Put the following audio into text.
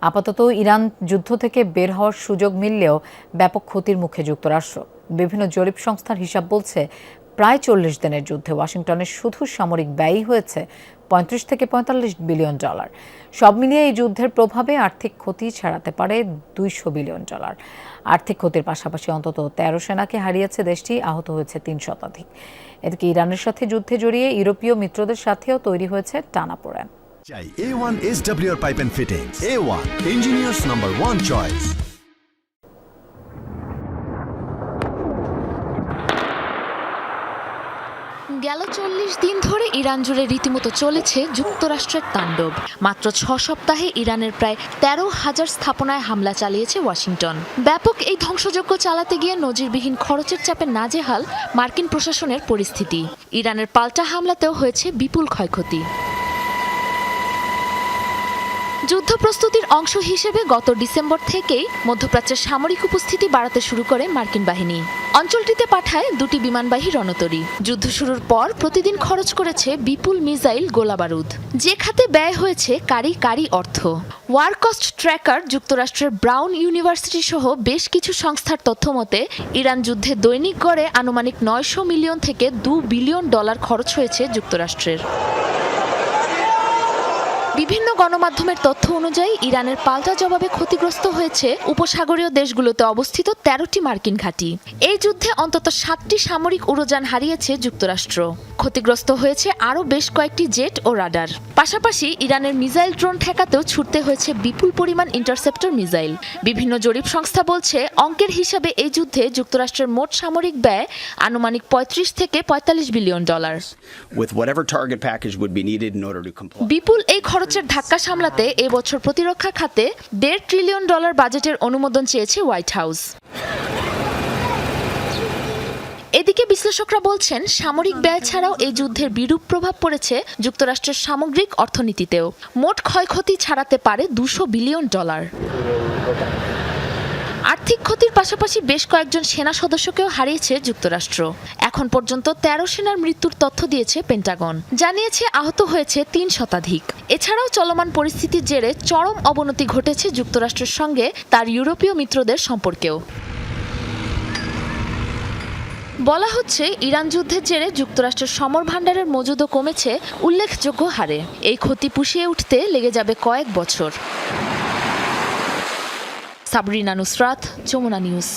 আপাতত ইরান যুদ্ধ থেকে বের হওয়ার সুযোগ মিললেও ব্যাপক ক্ষতির মুখে যুক্তরাষ্ট্র। বিভিন্ন জরিপ সংস্থার হিসাব বলছে, প্রায় ৪০ দিনের যুদ্ধে ওয়াশিংটনের শুধু সামরিক ব্যয়ই হয়েছে $৩৫ থেকে $৪৫ বিলিয়ন। সব মিলিয়ে এই যুদ্ধের প্রভাবে আর্থিক ক্ষতি ছাড়াতে পারে $২০০ বিলিয়ন। আর্থিক ক্ষতির পাশাপাশি অন্তত ১৩ সেনাকে হারিয়েছে দেশটি, আহত হয়েছে ৩ শতাধিক। এদিকে ইরানের সাথে যুদ্ধে জড়িয়ে ইউরোপীয় মিত্রদের সাথেও তৈরি হয়েছে টানাপোড়েন। A1 SWR Pipe and Fittings. A1, Engineers #1 choice. গেল ৪০ দিন ধরে ইরান জুড়ে রীতিমতো চলেছে যুক্তরাষ্ট্রের তাণ্ডব। মাত্র ৬ সপ্তাহে ইরানের প্রায় ১৩,০০০ স্থাপনায় হামলা চালিয়েছে ওয়াশিংটন। ব্যাপক এই ধ্বংসযজ্ঞ চালাতে গিয়ে নজিরবিহীন খরচের চাপে নাজেহাল মার্কিন প্রশাসনের পরিস্থিতি। ইরানের পাল্টা হামলাতেও হয়েছে বিপুল ক্ষয়ক্ষতি। যুদ্ধ প্রস্তুতির অংশ হিসেবে গত ডিসেম্বর থেকেই মধ্যপ্রাচ্যের সামরিক উপস্থিতি বাড়াতে শুরু করে মার্কিন বাহিনী। অঞ্চলটিতে পাঠায় ২টি বিমানবাহী রণতরী। যুদ্ধ শুরুর পর প্রতিদিন খরচ করেছে বিপুল মিসাইল, গোলাবারুদ। যে খাতে ব্যয় হয়েছে কারি অর্থ। ওয়ার কস্ট ট্র্যাকার যুক্তরাষ্ট্রের ব্রাউন ইউনিভার্সিটি সহ বেশ কিছু সংস্থার তথ্য মতে ইরান যুদ্ধে দৈনিক গড়ে আনুমানিক ৯০০ মিলিয়ন থেকে $২ বিলিয়ন খরচ হয়েছে যুক্তরাষ্ট্রের। বিভিন্ন গণমাধ্যমের তথ্য অনুযায়ী ইরানের পাল্টা জবাবে ক্ষতিগ্রস্ত হয়েছে উপসাগরীয় দেশগুলোতে অবস্থিত ১৩টি মার্কিন ঘাঁটি। এই যুদ্ধে অন্তত ৭টি সামরিক উড়োযান হারিয়েছে যুক্তরাষ্ট্র। ক্ষতিগ্রস্ত হয়েছে আরও বেশ কয়েকটি জেট ও রাডার। পাশাপাশি ইরানের মিসাইল ড্রোন ঠেকাতেও ছুটতে হয়েছে বিপুল পরিমাণ ইন্টারসেপ্টর মিসাইল। বিভিন্ন জরিপ সংস্থা বলছে, অঙ্কের হিসাবে এই যুদ্ধে যুক্তরাষ্ট্রের মোট সামরিক ব্যয় আনুমানিক $৩৫ থেকে $৪৫ বিলিয়ন। বিপুল এই খরচের ধাক্কা সামলাতে এবছর প্রতিরক্ষা খাতে $১.৫ ট্রিলিয়ন বাজেটের অনুমোদন চেয়েছে হোয়াইট হাউস। এদিকে বিশ্লেষকরা বলছেন, সামরিক ব্যয় ছাড়াও এই যুদ্ধের বিরূপ প্রভাব পড়েছে যুক্তরাষ্ট্রের সামগ্রিক অর্থনীতিতেও। মোট ক্ষয়ক্ষতি ছাড়াতে পারে $২০০ বিলিয়ন। আর্থিক ক্ষতির পাশাপাশি বেশ কয়েকজন সেনা সদস্যকেও হারিয়েছে যুক্তরাষ্ট্র। এখন পর্যন্ত ১৩ সেনার মৃত্যুর তথ্য দিয়েছে পেন্টাগন। জানিয়েছে আহত হয়েছে ৩ শতাধিক। এছাড়াও চলমান পরিস্থিতির জেরে চরম অবনতি ঘটেছে যুক্তরাষ্ট্রের সঙ্গে তার ইউরোপীয় মিত্রদের সম্পর্কেও। বলা হচ্ছে, ইরান যুদ্ধের জেরে যুক্তরাষ্ট্রের সমর ভাণ্ডারের মজুদও কমেছে উল্লেখযোগ্য হারে। এই ক্ষতি পুষিয়ে উঠতে লেগে যাবে কয়েক বছর। সাবরিনা নুসরাত, যমুনা নিউজ।